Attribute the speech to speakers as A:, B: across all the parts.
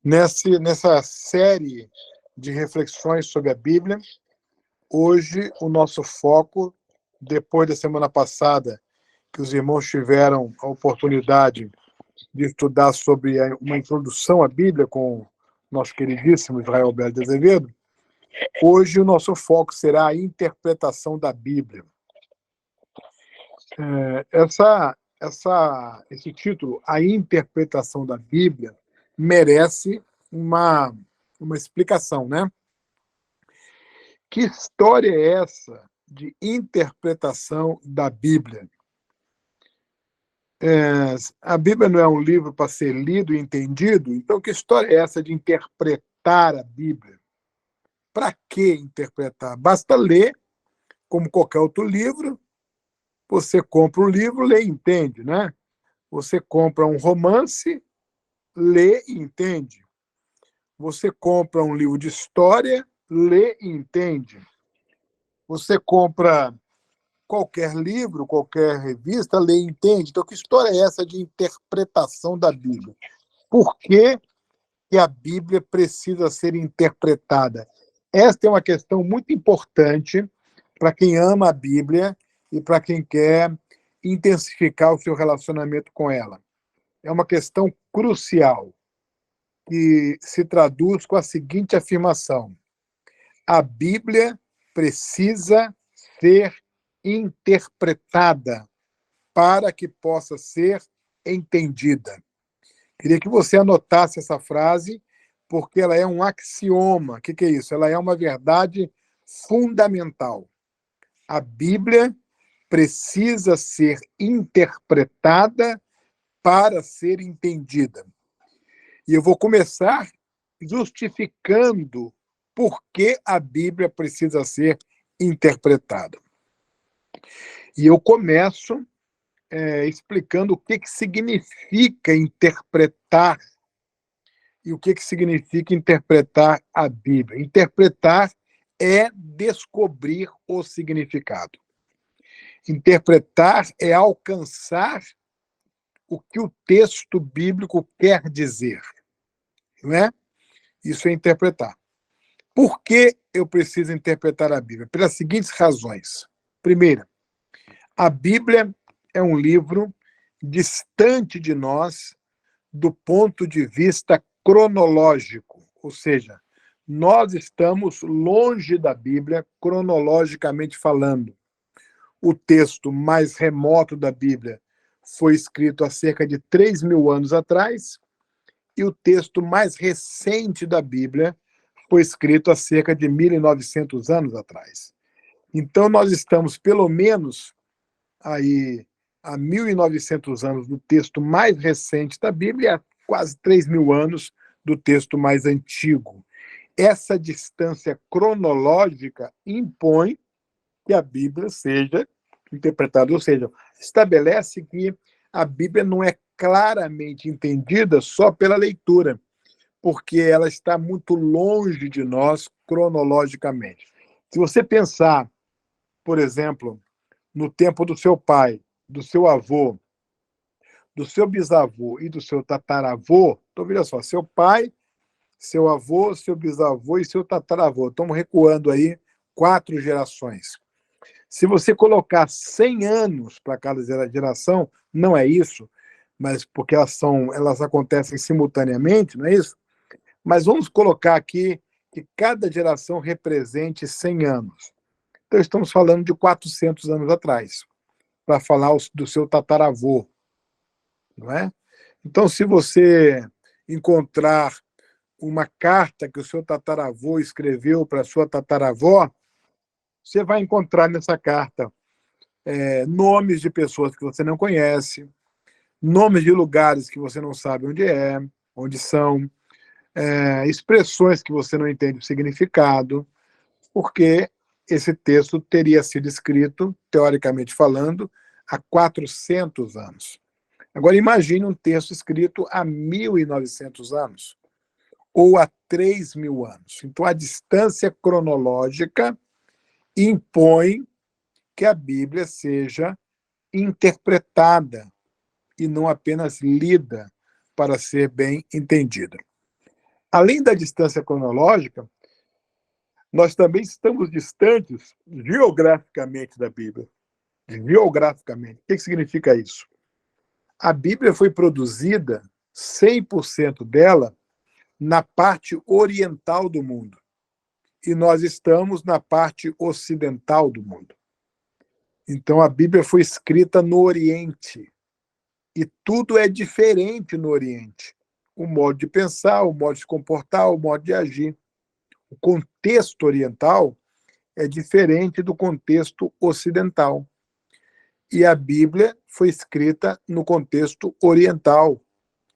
A: Nessa série de reflexões sobre a Bíblia, hoje o nosso foco, depois da semana passada, que os irmãos tiveram a oportunidade de estudar sobre uma introdução à Bíblia com o nosso queridíssimo Israel Belo de Azevedo, hoje o nosso foco será a interpretação da Bíblia. Esse título, A Interpretação da Bíblia, merece uma explicação, né? Que história é essa de interpretação da Bíblia? A Bíblia não é um livro para ser lido e entendido? Então, que história é essa de interpretar a Bíblia? Para que interpretar? Basta ler, como qualquer outro livro. Você compra um livro, lê e entende, né? Você compra um romance, lê e entende. Você compra um livro de história, lê e entende. Você compra qualquer livro, qualquer revista, lê e entende. Então, que história é essa de interpretação da Bíblia? Por que a Bíblia precisa ser interpretada? Esta é uma questão muito importante para quem ama a Bíblia e para quem quer intensificar o seu relacionamento com ela. É uma questão crucial, que se traduz com a seguinte afirmação: a Bíblia precisa ser interpretada para que possa ser entendida. Queria que você anotasse essa frase, porque ela é um axioma. O que é isso? Ela é uma verdade fundamental. A Bíblia precisa ser interpretada para ser entendida. E eu vou começar justificando por que a Bíblia precisa ser interpretada. E eu começo explicando o que significa interpretar e o que significa interpretar a Bíblia. Interpretar é descobrir o significado. Interpretar é alcançar o que o texto bíblico quer dizer. Não é? Isso é interpretar. Por que eu preciso interpretar a Bíblia? Pelas seguintes razões. Primeira, a Bíblia é um livro distante de nós do ponto de vista cronológico, ou seja, nós estamos longe da Bíblia cronologicamente falando. O texto mais remoto da Bíblia foi escrito há cerca de 3.000 anos atrás, e o texto mais recente da Bíblia foi escrito há cerca de 1.900 anos atrás. Então, nós estamos, pelo menos, aí, há 1.900 anos do texto mais recente da Bíblia e há quase 3.000 anos do texto mais antigo. Essa distância cronológica impõe que a Bíblia seja interpretada, ou seja, estabelece que a Bíblia não é claramente entendida só pela leitura, porque ela está muito longe de nós cronologicamente. Se você pensar, por exemplo, no tempo do seu pai, do seu avô, do seu bisavô e do seu tataravô, então veja só, seu pai, seu avô, seu bisavô e seu tataravô. Estamos recuando aí 4 gerações. Se você colocar 100 anos para cada geração, não é isso, mas porque elas acontecem simultaneamente, não é isso? Mas vamos colocar aqui que cada geração represente 100 anos. Então, estamos falando de 400 anos atrás, para falar do seu tataravô, não é? Então, se você encontrar uma carta que o seu tataravô escreveu para a sua tataravó, você vai encontrar nessa carta nomes de pessoas que você não conhece, nomes de lugares que você não sabe onde são, expressões que você não entende o significado, porque esse texto teria sido escrito, teoricamente falando, há 400 anos. Agora, imagine um texto escrito há 1.900 anos, ou há 3.000 anos. Então, a distância cronológica impõe que a Bíblia seja interpretada e não apenas lida para ser bem entendida. Além da distância cronológica, nós também estamos distantes geograficamente da Bíblia. Geograficamente. O que significa isso? A Bíblia foi produzida, 100% dela, na parte oriental do mundo. E nós estamos na parte ocidental do mundo. Então, a Bíblia foi escrita no Oriente. E tudo é diferente no Oriente. O modo de pensar, o modo de se comportar, o modo de agir. O contexto oriental é diferente do contexto ocidental. E a Bíblia foi escrita no contexto oriental.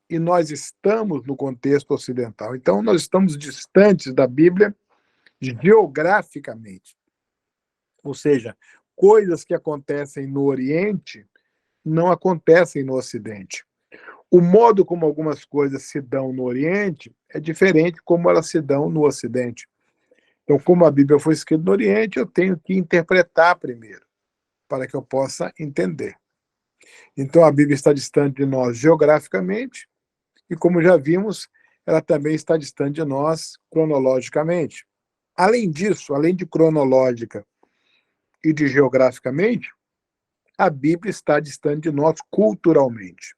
A: E nós estamos no contexto ocidental. Então, nós estamos distantes da Bíblia geograficamente. Ou seja, coisas que acontecem no Oriente não acontecem no Ocidente. O modo como algumas coisas se dão no Oriente é diferente como elas se dão no Ocidente. Então, como a Bíblia foi escrita no Oriente, eu tenho que interpretar primeiro, para que eu possa entender. Então, a Bíblia está distante de nós geograficamente, e como já vimos, ela também está distante de nós cronologicamente. Além disso, além de cronológica e de geograficamente, a Bíblia está distante de nós culturalmente.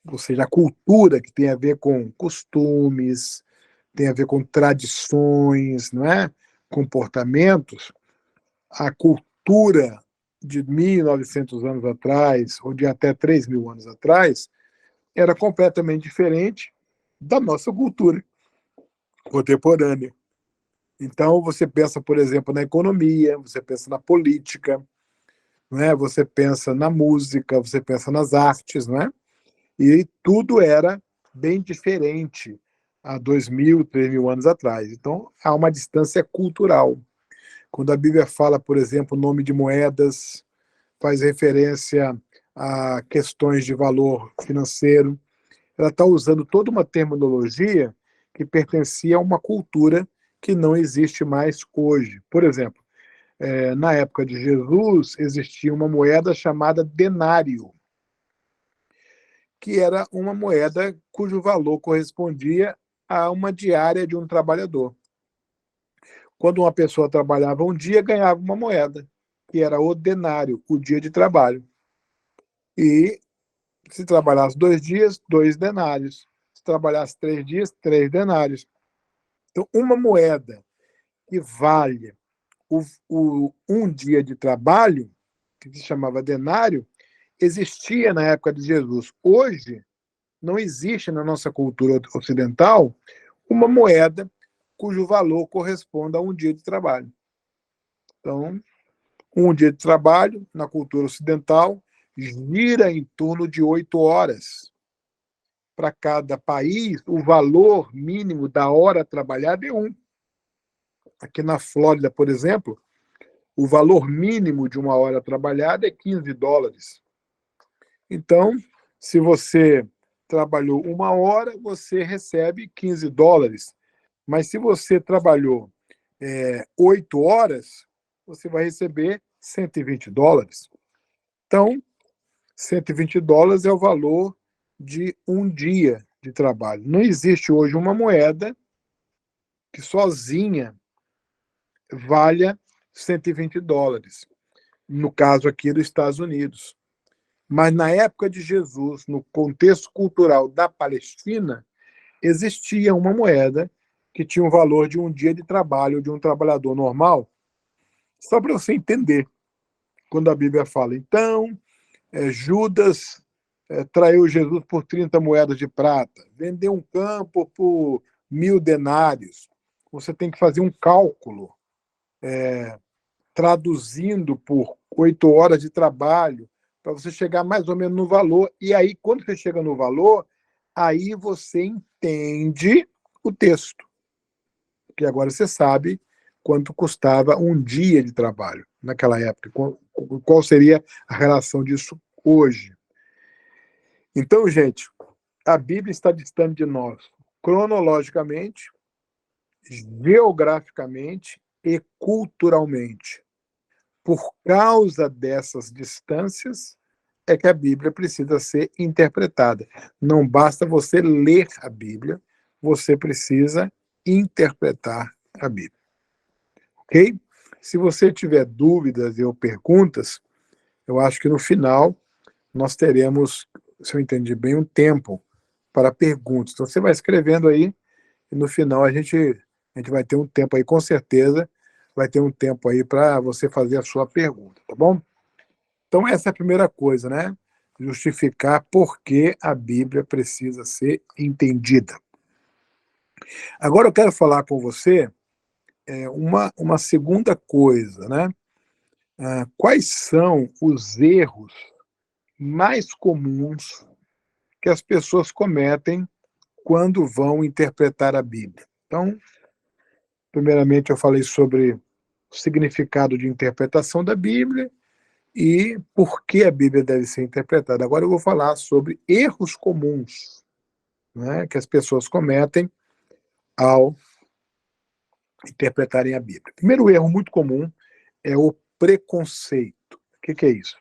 A: Ou seja, a cultura que tem a ver com costumes, tem a ver com tradições, não é? Comportamentos. A cultura de 1.900 anos atrás, ou de até 3.000 anos atrás, era completamente diferente da nossa cultura contemporânea. Então, você pensa, por exemplo, na economia, você pensa na política, não é? Você pensa na música, você pensa nas artes, não é? E tudo era bem diferente há 2.000, 3.000 anos atrás. Então, há uma distância cultural. Quando a Bíblia fala, por exemplo, o nome de moedas, faz referência a questões de valor financeiro, ela está usando toda uma terminologia que pertencia a uma cultura que não existe mais hoje. Por exemplo, na época de Jesus, existia uma moeda chamada denário, que era uma moeda cujo valor correspondia a uma diária de um trabalhador. Quando uma pessoa trabalhava um dia, ganhava uma moeda, que era o denário, o dia de trabalho. E se trabalhasse 2 dias, 2 denários. Se trabalhasse 3 dias, 3 denários. Então, uma moeda que vale um dia de trabalho, que se chamava denário, existia na época de Jesus. Hoje, não existe na nossa cultura ocidental uma moeda cujo valor corresponda a um dia de trabalho. Então, um dia de trabalho, na cultura ocidental, gira em torno de 8 horas. Para cada país, o valor mínimo da hora trabalhada é 1. Aqui na Flórida, por exemplo, o valor mínimo de uma hora trabalhada é $15. Então, se você trabalhou 1 hora, você recebe $15. Mas se você trabalhou 8 horas, você vai receber $120. Então, $120 é o valor de um dia de trabalho. Não existe hoje uma moeda que sozinha valha $120, no caso aqui dos Estados Unidos. Mas na época de Jesus, no contexto cultural da Palestina, existia uma moeda que tinha o valor de um dia de trabalho de um trabalhador normal. Só para você entender, quando a Bíblia fala, então, Judas traiu Jesus por 30 moedas de prata, vendeu um campo por 1.000 denários. Você tem que fazer um cálculo, traduzindo por 8 horas de trabalho, para você chegar mais ou menos no valor. E aí, quando você chega no valor, aí você entende o texto. Porque agora você sabe quanto custava um dia de trabalho naquela época. Qual seria a relação disso hoje? Então, gente, a Bíblia está distante de nós cronologicamente, geograficamente e culturalmente. Por causa dessas distâncias, é que a Bíblia precisa ser interpretada. Não basta você ler a Bíblia, você precisa interpretar a Bíblia. Ok? Se você tiver dúvidas ou perguntas, eu acho que no final nós teremos, se eu entendi bem, um tempo para perguntas. Então você vai escrevendo aí e no final a gente vai ter um tempo aí, com certeza, vai ter um tempo aí para você fazer a sua pergunta, tá bom? Então essa é a primeira coisa, né? Justificar por que a Bíblia precisa ser entendida. Agora eu quero falar com você uma segunda coisa, né? Quais são os erros mais comuns que as pessoas cometem quando vão interpretar a Bíblia? Então, primeiramente eu falei sobre o significado de interpretação da Bíblia e por que a Bíblia deve ser interpretada. Agora eu vou falar sobre erros comuns, né, que as pessoas cometem ao interpretarem a Bíblia. O primeiro erro muito comum é o preconceito. O que é isso?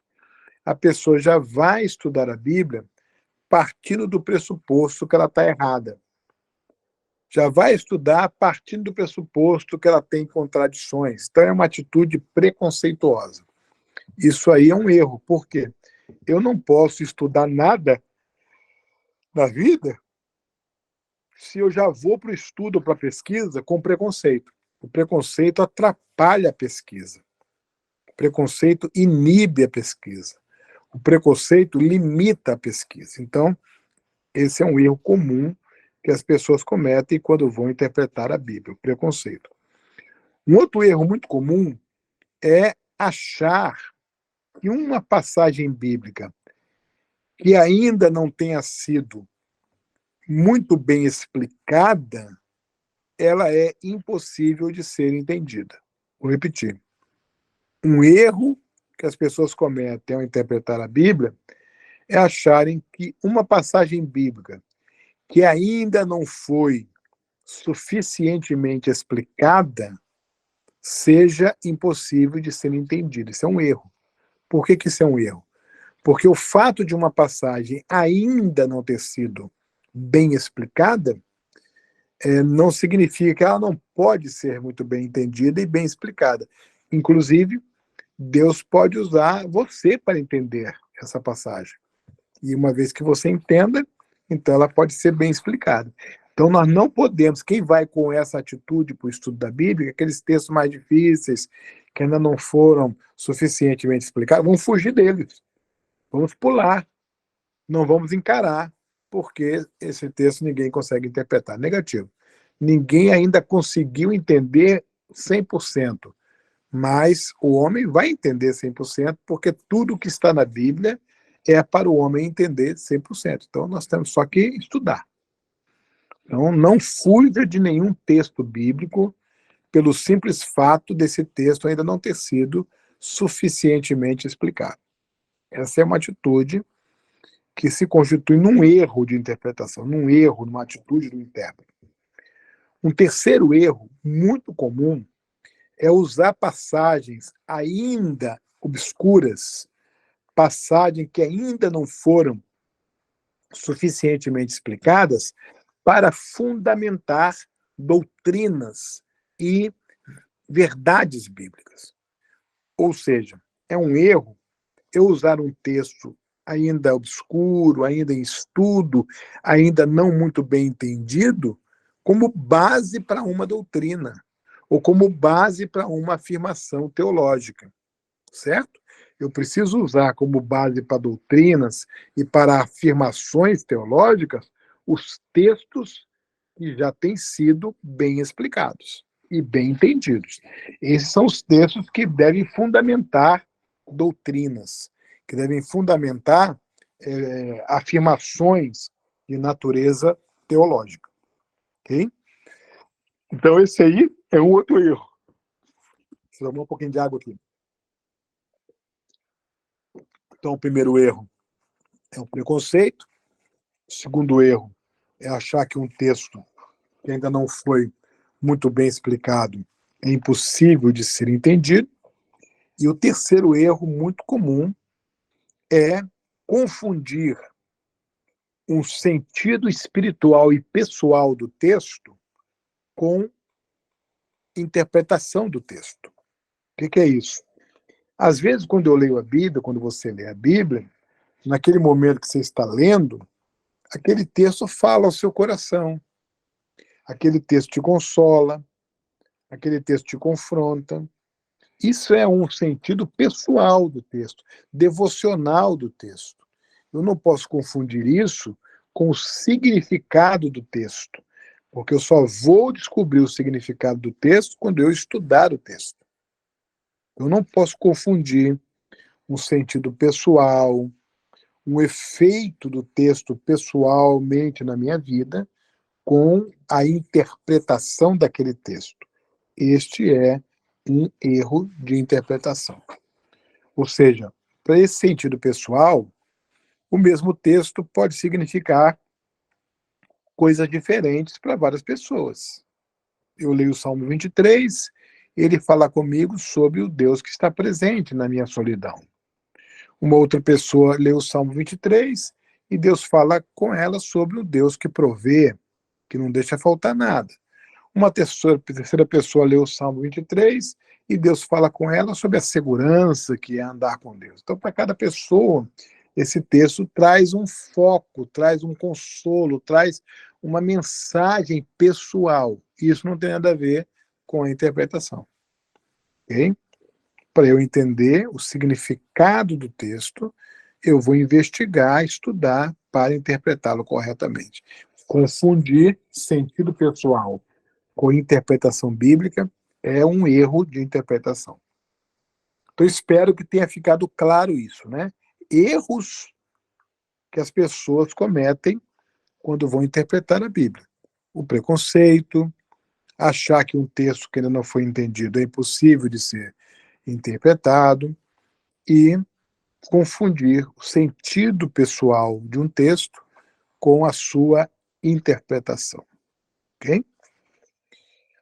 A: A pessoa já vai estudar a Bíblia partindo do pressuposto que ela está errada. Já vai estudar partindo do pressuposto que ela tem contradições. Então, é uma atitude preconceituosa. Isso aí é um erro. Por quê? Eu não posso estudar nada na vida se eu já vou para o estudo, para a pesquisa, com preconceito. O preconceito atrapalha a pesquisa. O preconceito inibe a pesquisa. O preconceito limita a pesquisa. Então, esse é um erro comum que as pessoas cometem quando vão interpretar a Bíblia, o preconceito. Um outro erro muito comum é achar que uma passagem bíblica que ainda não tenha sido muito bem explicada, ela é impossível de ser entendida. Vou repetir. Um erro que as pessoas cometem ao interpretar a Bíblia é acharem que uma passagem bíblica que ainda não foi suficientemente explicada seja impossível de ser entendida. Isso é um erro. Por que isso é um erro? Porque o fato de uma passagem ainda não ter sido bem explicada não significa que ela não pode ser muito bem entendida e bem explicada. Inclusive, Deus pode usar você para entender essa passagem. E uma vez que você entenda, então ela pode ser bem explicada. Então nós não podemos, quem vai com essa atitude para o estudo da Bíblia, aqueles textos mais difíceis, que ainda não foram suficientemente explicados, vamos fugir deles, vamos pular, não vamos encarar, porque esse texto ninguém consegue interpretar. Negativo. Ninguém ainda conseguiu entender 100%, mas o homem vai entender 100%, porque tudo que está na Bíblia é para o homem entender 100%. Então, nós temos só que estudar. Então, não fuja de nenhum texto bíblico pelo simples fato desse texto ainda não ter sido suficientemente explicado. Essa é uma atitude que se constitui num erro de interpretação, num erro, numa atitude do intérprete. Um terceiro erro muito comum é usar passagens ainda obscuras, passagens que ainda não foram suficientemente explicadas, para fundamentar doutrinas e verdades bíblicas. Ou seja, é um erro eu usar um texto ainda obscuro, ainda em estudo, ainda não muito bem entendido, como base para uma doutrina, ou como base para uma afirmação teológica, certo? Eu preciso usar como base para doutrinas e para afirmações teológicas os textos que já têm sido bem explicados e bem entendidos. Esses são os textos que devem fundamentar doutrinas, que devem fundamentar afirmações de natureza teológica. Ok? Então, esse aí é um outro erro. Vou tomar um pouquinho de água aqui. Então, o primeiro erro é o preconceito. O segundo erro é achar que um texto que ainda não foi muito bem explicado é impossível de ser entendido. E o terceiro erro muito comum é confundir um sentido espiritual e pessoal do texto com interpretação do texto. O que é isso? Às vezes, quando eu leio a Bíblia, quando você lê a Bíblia, naquele momento que você está lendo, aquele texto fala ao seu coração, aquele texto te consola, aquele texto te confronta. Isso é um sentido pessoal do texto, devocional do texto. Eu não posso confundir isso com o significado do texto, porque eu só vou descobrir o significado do texto quando eu estudar o texto. Eu não posso confundir um sentido pessoal, um efeito do texto pessoalmente na minha vida com a interpretação daquele texto. Este é um erro de interpretação. Ou seja, para esse sentido pessoal, o mesmo texto pode significar coisas diferentes para várias pessoas. Eu leio o Salmo 23, ele fala comigo sobre o Deus que está presente na minha solidão. Uma outra pessoa lê o Salmo 23 e Deus fala com ela sobre o Deus que provê, que não deixa faltar nada. Uma terceira pessoa lê o Salmo 23 e Deus fala com ela sobre a segurança que é andar com Deus. Então, para cada pessoa, esse texto traz um foco, traz um consolo, traz uma mensagem pessoal. Isso não tem nada a ver com a interpretação. Okay? Para eu entender o significado do texto, eu vou investigar, estudar para interpretá-lo corretamente. Confundir sentido pessoal com interpretação bíblica é um erro de interpretação. Então, espero que tenha ficado claro isso, né? Erros que as pessoas cometem quando vão interpretar a Bíblia. O preconceito, achar que um texto que ainda não foi entendido é impossível de ser interpretado e confundir o sentido pessoal de um texto com a sua interpretação. Ok?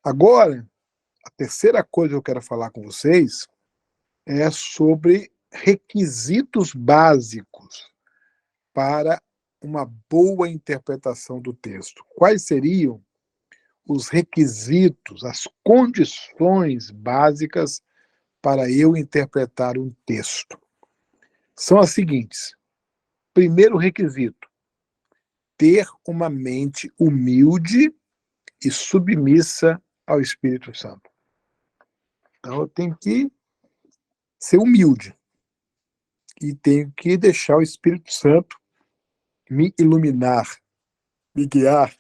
A: Agora, a terceira coisa que eu quero falar com vocês é sobre requisitos básicos para uma boa interpretação do texto. Quais seriam os requisitos, as condições básicas para eu interpretar um texto? São as seguintes. Primeiro requisito: ter uma mente humilde e submissa ao Espírito Santo. Então, eu tenho que ser humilde e tenho que deixar o Espírito Santo me iluminar, me guiar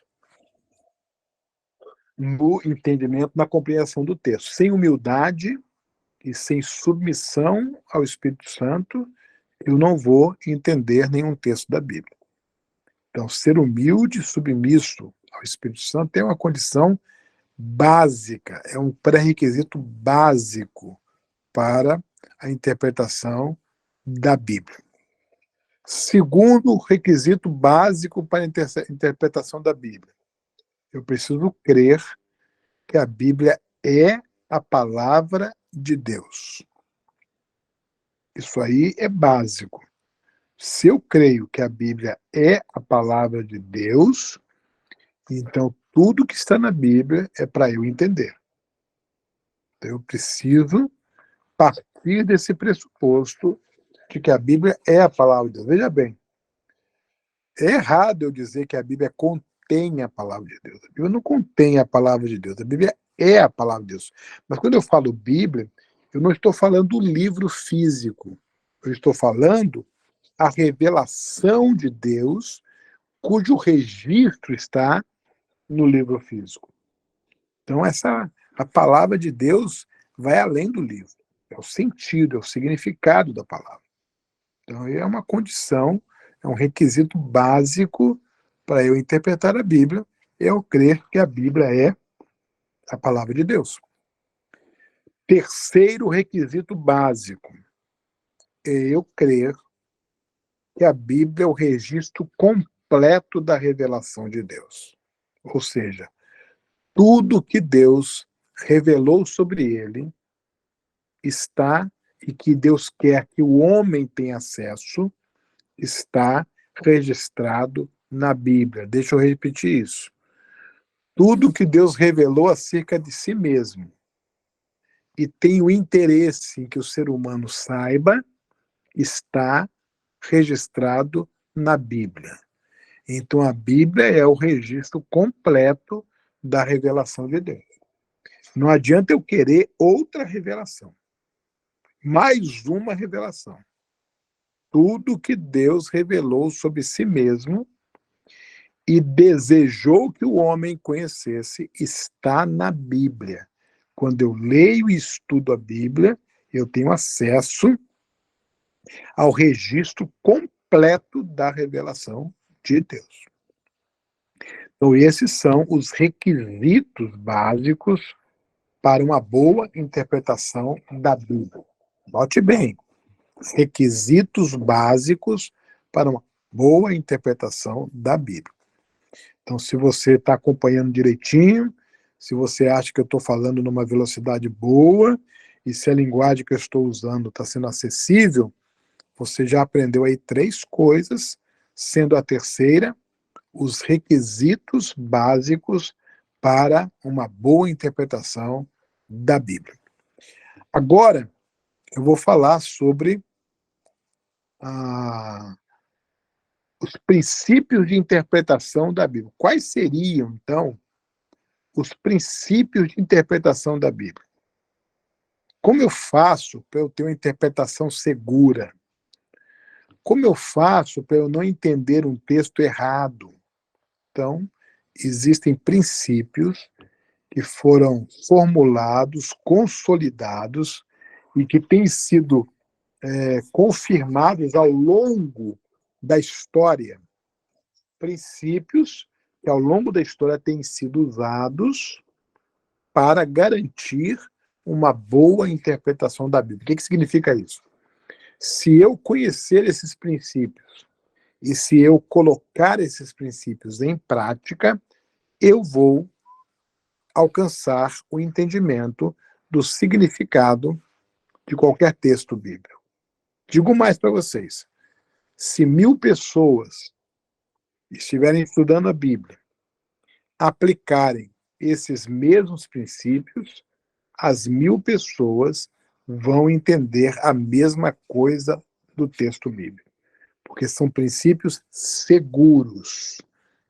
A: no entendimento, na compreensão do texto. Sem humildade e sem submissão ao Espírito Santo, eu não vou entender nenhum texto da Bíblia. Então, ser humilde e submisso ao Espírito Santo é uma condição básica, é um pré-requisito básico para a interpretação da Bíblia. Segundo requisito básico para a interpretação da Bíblia: eu preciso crer que a Bíblia é a palavra de Deus. Isso aí é básico. Se eu creio que a Bíblia é a palavra de Deus, então tudo que está na Bíblia é para eu entender. Então, eu preciso partir desse pressuposto de que a Bíblia é a palavra de Deus. Veja bem, é errado eu dizer que a Bíblia contém a palavra de Deus. A Bíblia não contém a palavra de Deus. A Bíblia é a palavra de Deus. Mas quando eu falo Bíblia, eu não estou falando do livro físico. Eu estou falando a revelação de Deus, cujo registro está no livro físico. Então, a palavra de Deus vai além do livro. É o sentido, é o significado da palavra. Então, é uma condição, é um requisito básico para eu interpretar a Bíblia, é eu crer que a Bíblia é a palavra de Deus. Terceiro requisito básico é eu crer que a Bíblia é o registro completo da revelação de Deus. Ou seja, tudo que Deus revelou sobre ele está, e que Deus quer que o homem tenha acesso, está registrado na Bíblia. Deixa eu repetir isso. Tudo que Deus revelou acerca de si mesmo e tem o interesse em que o ser humano saiba, está registrado na Bíblia. Então, a Bíblia é o registro completo da revelação de Deus. Não adianta eu querer outra revelação. Mais uma revelação. Tudo que Deus revelou sobre si mesmo e desejou que o homem conhecesse está na Bíblia. Quando eu leio e estudo a Bíblia, eu tenho acesso ao registro completo da revelação de Deus. Então, esses são os requisitos básicos para uma boa interpretação da Bíblia. Note bem, requisitos básicos para uma boa interpretação da Bíblia. Então, se você está acompanhando direitinho, se você acha que eu estou falando numa velocidade boa, e se a linguagem que eu estou usando está sendo acessível, você já aprendeu aí 3 coisas, sendo a terceira os requisitos básicos para uma boa interpretação da Bíblia. Agora, eu vou falar sobre os princípios de interpretação da Bíblia. Quais seriam, então, os princípios de interpretação da Bíblia? Como eu faço para eu ter uma interpretação segura? Como eu faço para eu não entender um texto errado? Então, existem princípios que foram formulados, consolidados e que têm sido confirmados ao longo da história. Princípios que ao longo da história têm sido usados para garantir uma boa interpretação da Bíblia. O que significa isso? Se eu conhecer esses princípios e se eu colocar esses princípios em prática, eu vou alcançar o entendimento do significado de qualquer texto bíblico. Digo mais para vocês, se 1000 pessoas estiverem estudando a Bíblia, aplicarem esses mesmos princípios, as 1000 pessoas vão entender a mesma coisa do texto bíblico, porque são princípios seguros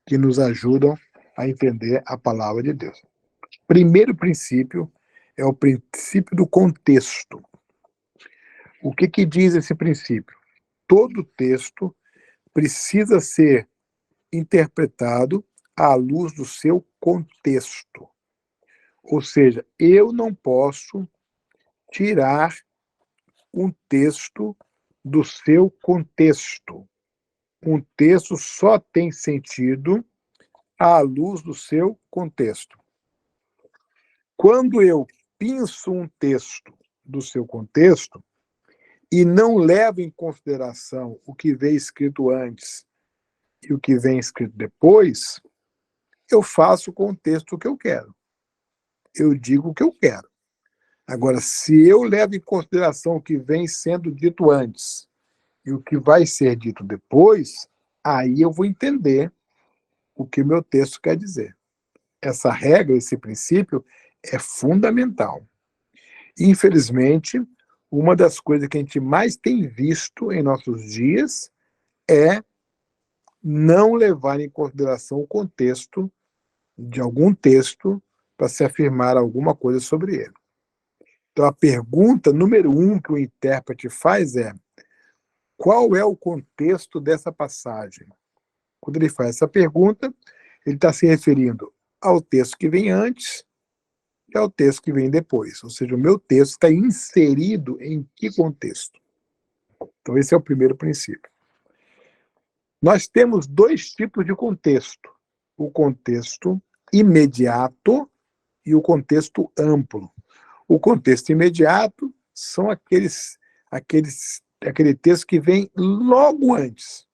A: que nos ajudam a entender a palavra de Deus. Primeiro princípio é o princípio do contexto. O que diz esse princípio? Todo texto precisa ser interpretado à luz do seu contexto. Ou seja, eu não posso tirar um texto do seu contexto. Um texto só tem sentido à luz do seu contexto. Quando eu pinço um texto do seu contexto e não levo em consideração o que vem escrito antes e o que vem escrito depois, eu faço com o texto o que eu quero. Eu digo o que eu quero. Agora, se eu levo em consideração o que vem sendo dito antes e o que vai ser dito depois, aí eu vou entender o que o meu texto quer dizer. Essa regra, esse princípio, é fundamental. Infelizmente, uma das coisas que a gente mais tem visto em nossos dias é não levar em consideração o contexto de algum texto para se afirmar alguma coisa sobre ele. Então, a pergunta número 1 que o intérprete faz é: qual é o contexto dessa passagem? Quando ele faz essa pergunta, ele está se referindo ao texto que vem antes e ao texto que vem depois. Ou seja, o meu texto está inserido em que contexto? Então, esse é o primeiro princípio. Nós temos 2 tipos de contexto: o contexto imediato e o contexto amplo. O contexto imediato são aquele texto que vem logo antes,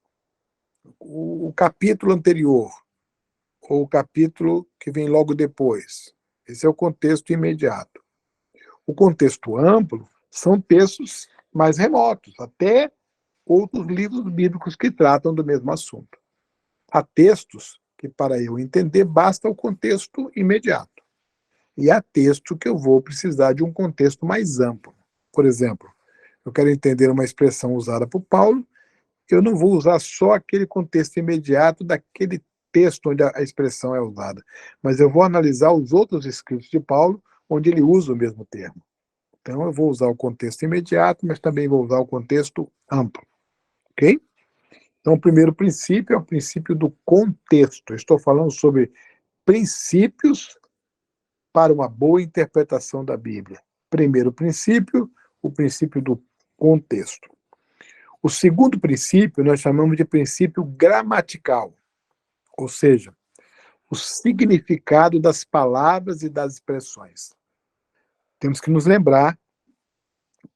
A: o capítulo anterior, ou o capítulo que vem logo depois. Esse é o contexto imediato. O contexto amplo são textos mais remotos, até outros livros bíblicos que tratam do mesmo assunto. Há textos que, para eu entender, basta o contexto imediato. E há texto que eu vou precisar de um contexto mais amplo. Por exemplo, eu quero entender uma expressão usada por Paulo, eu não vou usar só aquele contexto imediato daquele texto onde a expressão é usada, mas eu vou analisar os outros escritos de Paulo, onde ele usa o mesmo termo. Então, eu vou usar o contexto imediato, mas também vou usar o contexto amplo. Ok? Então, o primeiro princípio é o princípio do contexto. Eu estou falando sobre princípios para uma boa interpretação da Bíblia. Primeiro princípio, o princípio do contexto. O segundo princípio nós chamamos de princípio gramatical, ou seja, o significado das palavras e das expressões. Temos que nos lembrar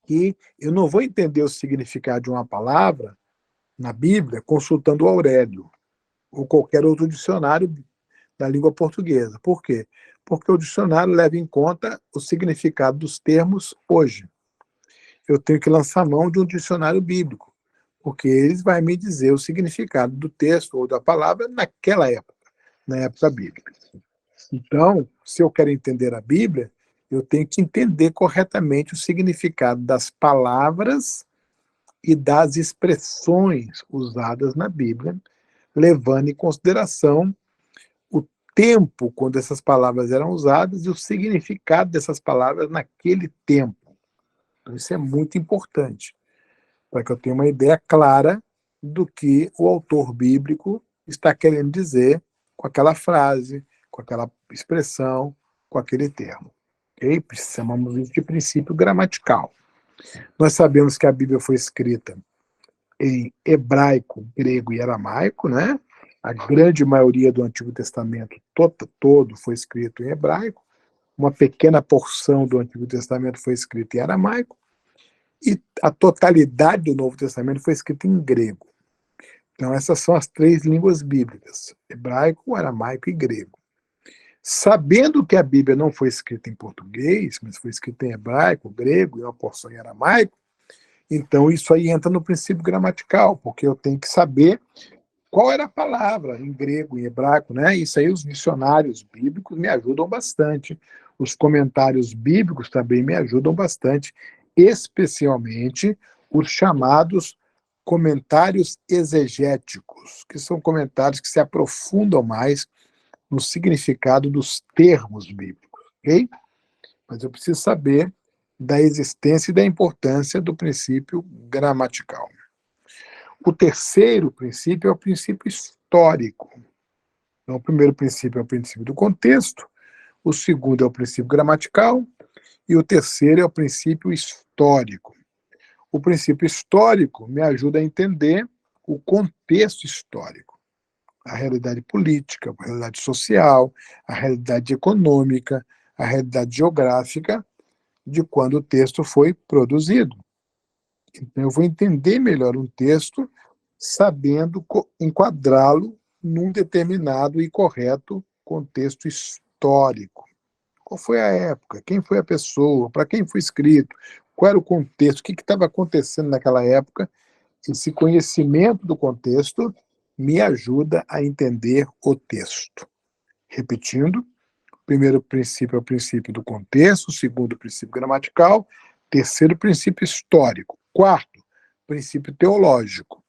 A: que eu não vou entender o significado de uma palavra na Bíblia consultando o Aurélio ou qualquer outro dicionário da língua portuguesa. Por quê? Porque o dicionário leva em conta o significado dos termos hoje. Eu tenho que lançar mão de um dicionário bíblico, porque eles vai me dizer o significado do texto ou da palavra naquela época, na época bíblica. Então, se eu quero entender a Bíblia, eu tenho que entender corretamente o significado das palavras e das expressões usadas na Bíblia, levando em consideração o tempo quando essas palavras eram usadas e o significado dessas palavras naquele tempo. Então, isso é muito importante, para que eu tenha uma ideia clara do que o autor bíblico está querendo dizer com aquela frase, com aquela expressão, com aquele termo. Okay? Chamamos isso de princípio gramatical. Nós sabemos que a Bíblia foi escrita em hebraico, grego e aramaico, né? A grande maioria do Antigo Testamento todo foi escrito em hebraico, uma pequena porção do Antigo Testamento foi escrita em aramaico, e a totalidade do Novo Testamento foi escrita em grego. Então, essas são as três línguas bíblicas: hebraico, aramaico e grego. Sabendo que a Bíblia não foi escrita em português, mas foi escrita em hebraico, grego e uma porção em aramaico, então isso aí entra no princípio gramatical, porque eu tenho que saber qual era a palavra em grego, em hebraico, né? Isso aí os dicionários bíblicos me ajudam bastante. Os comentários bíblicos também me ajudam bastante, especialmente os chamados comentários exegéticos, que são comentários que se aprofundam mais no significado dos termos bíblicos, ok? Mas eu preciso saber da existência e da importância do princípio gramatical. O terceiro princípio é o princípio histórico. Então, o primeiro princípio é o princípio do contexto, o segundo é o princípio gramatical e o terceiro é o princípio histórico. O princípio histórico me ajuda a entender o contexto histórico, a realidade política, a realidade social, a realidade econômica, a realidade geográfica de quando o texto foi produzido. Então, eu vou entender melhor um texto sabendo enquadrá-lo num determinado e correto contexto histórico. Qual foi a época? Quem foi a pessoa? Para quem foi escrito? Qual era o contexto? O que estava acontecendo naquela época? Esse conhecimento do contexto me ajuda a entender o texto. Repetindo, o primeiro princípio é o princípio do contexto, o segundo, o princípio gramatical, terceiro, princípio histórico, quarto, princípio teológico.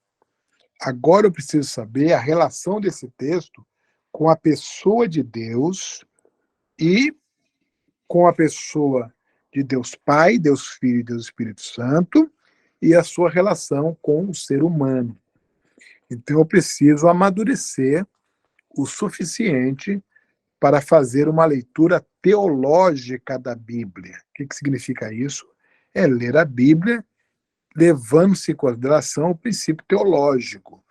A: Agora eu preciso saber a relação desse texto com a pessoa de Deus e com a pessoa de Deus Pai, Deus Filho e Deus Espírito Santo e a sua relação com o ser humano. Então eu preciso amadurecer o suficiente para fazer uma leitura teológica da Bíblia. O que significa isso? É ler a Bíblia levando-se em consideração o princípio teológico.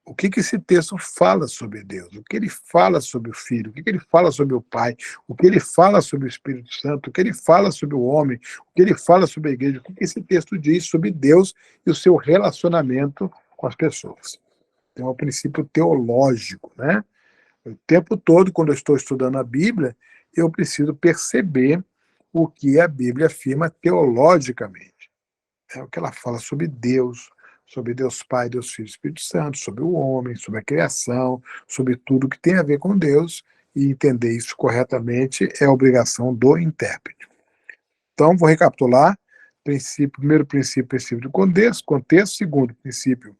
A: O que esse texto fala sobre Deus? O que ele fala sobre o Filho? O que ele fala sobre o Pai? O que ele fala sobre o Espírito Santo? O que ele fala sobre o homem? O que ele fala sobre a igreja? O que esse texto diz sobre Deus e o seu relacionamento com as pessoas? Então, é um princípio teológico, né? O tempo todo, quando eu estou estudando a Bíblia, eu preciso perceber o que a Bíblia afirma teologicamente. É o que ela fala sobre Deus, sobre Deus Pai, Deus Filho e Espírito Santo, sobre o homem, sobre a criação, sobre tudo que tem a ver com Deus, e entender isso corretamente é obrigação do intérprete. Então, vou recapitular. Primeiro princípio do contexto. Segundo princípio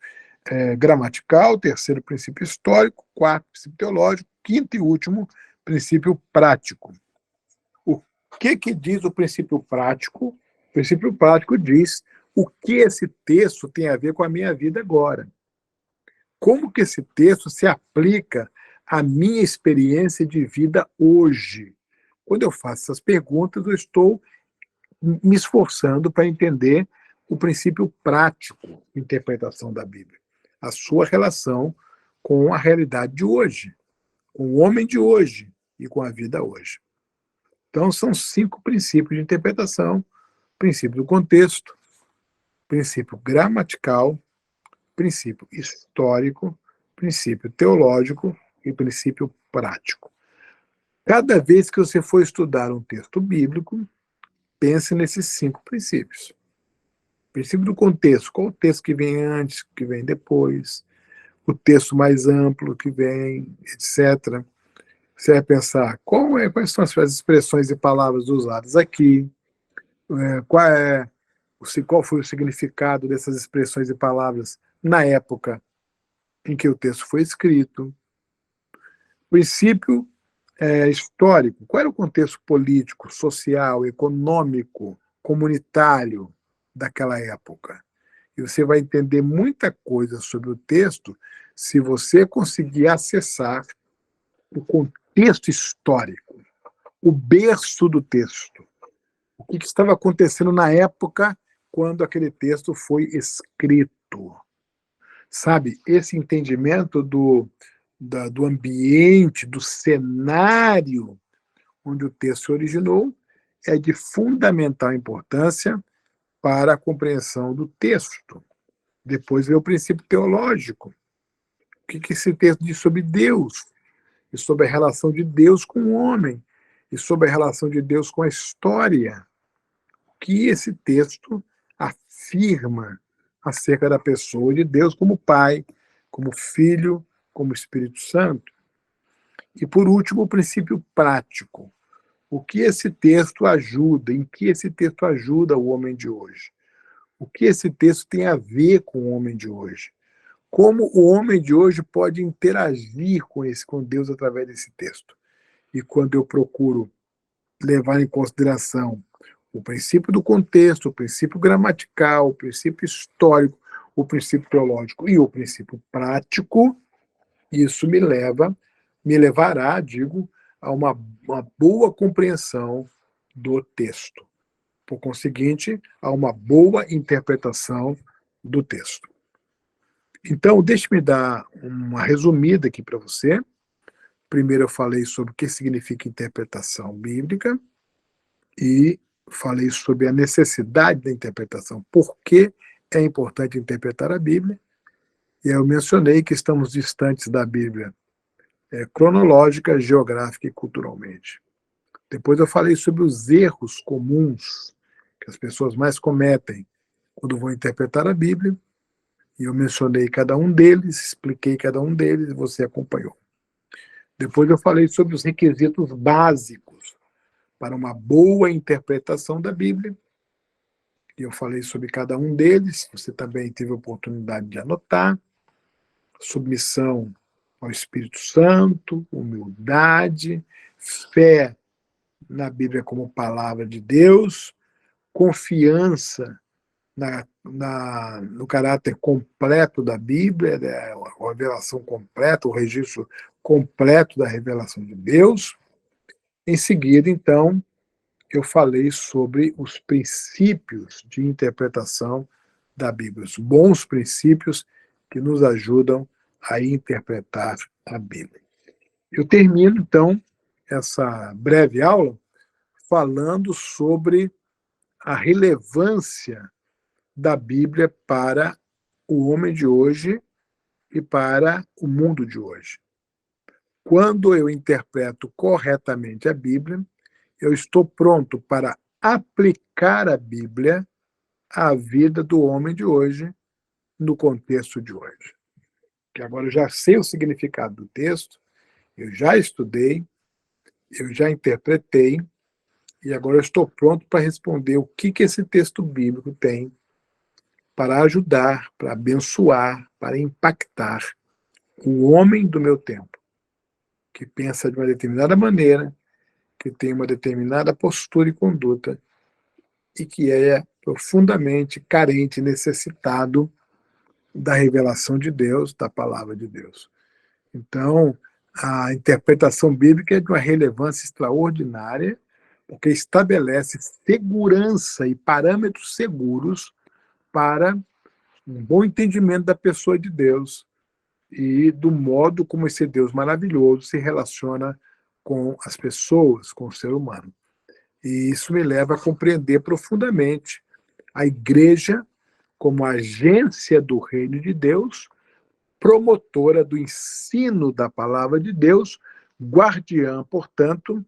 A: gramatical. Terceiro princípio histórico. Quarto princípio teológico. Quinto e último princípio prático. O que diz o princípio prático? O princípio prático diz o que esse texto tem a ver com a minha vida agora. Como que esse texto se aplica à minha experiência de vida hoje? Quando eu faço essas perguntas, eu estou me esforçando para entender o princípio prático de interpretação da Bíblia, a sua relação com a realidade de hoje, com o homem de hoje e com a vida hoje. Então, são 5 princípios de interpretação: princípio do contexto, princípio gramatical, princípio histórico, princípio teológico e princípio prático. Cada vez que você for estudar um texto bíblico, pense nesses 5 princípios. Princípio do contexto: qual o texto que vem antes, que vem depois, o texto mais amplo que vem, etc. Você vai pensar quais são as expressões e palavras usadas aqui, qual foi o significado dessas expressões e palavras na época em que o texto foi escrito. Princípio histórico: qual era o contexto político, social, econômico, comunitário daquela época? E você vai entender muita coisa sobre o texto se você conseguir acessar o contexto histórico, o berço do texto. O que estava acontecendo na época quando aquele texto foi escrito. Sabe, esse entendimento do ambiente, do cenário onde o texto se originou é de fundamental importância para a compreensão do texto. Depois vem o princípio teológico. O que esse texto diz sobre Deus, e sobre a relação de Deus com o homem, e sobre a relação de Deus com a história. O que esse texto afirma acerca da pessoa de Deus como Pai, como Filho, como Espírito Santo. E, por último, o princípio prático. O que esse texto ajuda, em que esse texto ajuda o homem de hoje? O que esse texto tem a ver com o homem de hoje? Como o homem de hoje pode interagir com Deus através desse texto? E quando eu procuro levar em consideração o princípio do contexto, o princípio gramatical, o princípio histórico, o princípio teológico e o princípio prático, isso me levará, a uma boa compreensão do texto. Por conseguinte, a uma boa interpretação do texto. Então, deixe-me dar uma resumida aqui para você. Primeiro eu falei sobre o que significa interpretação bíblica e falei sobre a necessidade da interpretação, por que é importante interpretar a Bíblia. E eu mencionei que estamos distantes da Bíblia cronológica, geográfica e culturalmente. Depois eu falei sobre os erros comuns que as pessoas mais cometem quando vão interpretar a Bíblia, e eu mencionei cada um deles, expliquei cada um deles e você acompanhou. Depois eu falei sobre os requisitos básicos para uma boa interpretação da Bíblia, e eu falei sobre cada um deles, você também teve a oportunidade de anotar: submissão ao Espírito Santo, humildade, fé na Bíblia como palavra de Deus, confiança no caráter completo da Bíblia, a revelação completa, o registro completo da revelação de Deus. Em seguida, então, eu falei sobre os princípios de interpretação da Bíblia, os bons princípios que nos ajudam a interpretar a Bíblia. Eu termino, então, essa breve aula falando sobre a relevância da Bíblia para o homem de hoje e para o mundo de hoje. Quando eu interpreto corretamente a Bíblia, eu estou pronto para aplicar a Bíblia à vida do homem de hoje no contexto de hoje. Que agora eu já sei o significado do texto, eu já estudei, eu já interpretei, e agora eu estou pronto para responder o que esse texto bíblico tem para ajudar, para abençoar, para impactar o homem do meu tempo, que pensa de uma determinada maneira, que tem uma determinada postura e conduta, e que é profundamente carente, necessitado da revelação de Deus, da palavra de Deus. Então, a interpretação bíblica é de uma relevância extraordinária, porque estabelece segurança e parâmetros seguros para um bom entendimento da pessoa de Deus e do modo como esse Deus maravilhoso se relaciona com as pessoas, com o ser humano. E isso me leva a compreender profundamente a igreja como agência do reino de Deus, promotora do ensino da palavra de Deus, guardiã, portanto,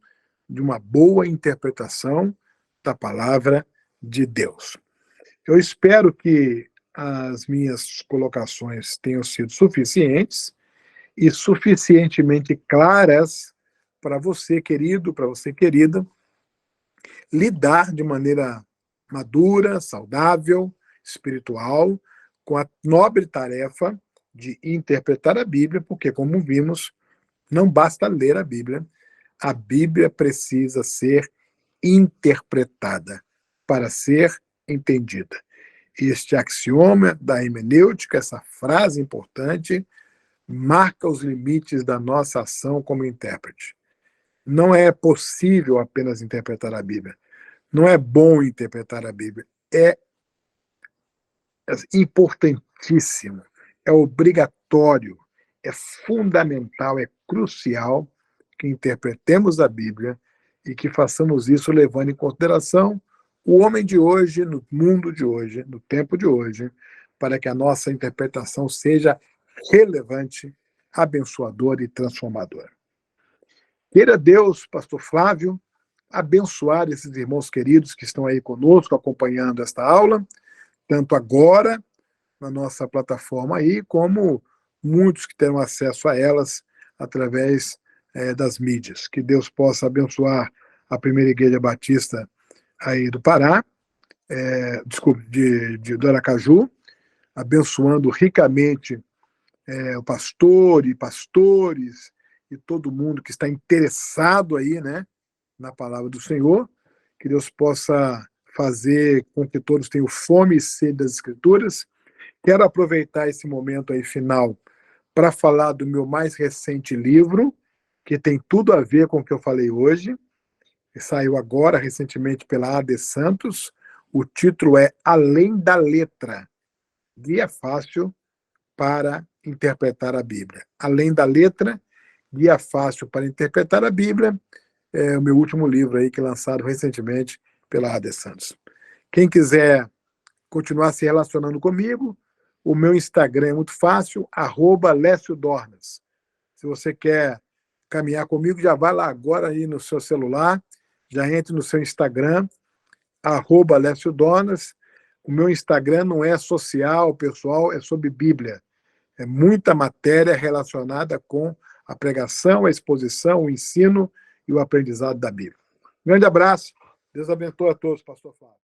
A: de uma boa interpretação da palavra de Deus. Eu espero que as minhas colocações tenham sido suficientes e suficientemente claras para você, querido, para você, querida, lidar de maneira madura, saudável, espiritual, com a nobre tarefa de interpretar a Bíblia, porque, como vimos, não basta ler a Bíblia precisa ser interpretada para ser entendida. Este axioma da hermenêutica, essa frase importante, marca os limites da nossa ação como intérprete. Não é possível apenas interpretar a Bíblia. Não é bom interpretar a Bíblia. É importantíssimo, é obrigatório, é fundamental, é crucial que interpretemos a Bíblia e que façamos isso levando em consideração o homem de hoje, no mundo de hoje, no tempo de hoje, para que a nossa interpretação seja relevante, abençoadora e transformadora. Queira Deus, pastor Flávio, abençoar esses irmãos queridos que estão aí conosco, acompanhando esta aula, tanto agora, na nossa plataforma aí, como muitos que terão acesso a elas através das mídias. Que Deus possa abençoar a Primeira Igreja Batista aí do Pará, do Aracaju, abençoando ricamente o pastor e pastores e todo mundo que está interessado aí, né, na palavra do Senhor, que Deus possa fazer com que todos tenham fome e sede das Escrituras. Quero aproveitar esse momento aí final para falar do meu mais recente livro, que tem tudo a ver com o que eu falei hoje, que saiu agora, recentemente, pela AD Santos. O título é Além da Letra, Guia Fácil para Interpretar a Bíblia. Além da Letra, Guia Fácil para Interpretar a Bíblia, é o meu último livro aí, que é lançado recentemente pela AD Santos. Quem quiser continuar se relacionando comigo, o meu Instagram é muito fácil, @LécioDornas. Se você quer caminhar comigo, já vai lá agora aí no seu celular, já entre no seu Instagram, @LécioDornas. O meu Instagram não é social, pessoal, é sobre Bíblia. É muita matéria relacionada com a pregação, a exposição, o ensino e o aprendizado da Bíblia. Grande abraço. Deus abençoe a todos, pastor Flávio.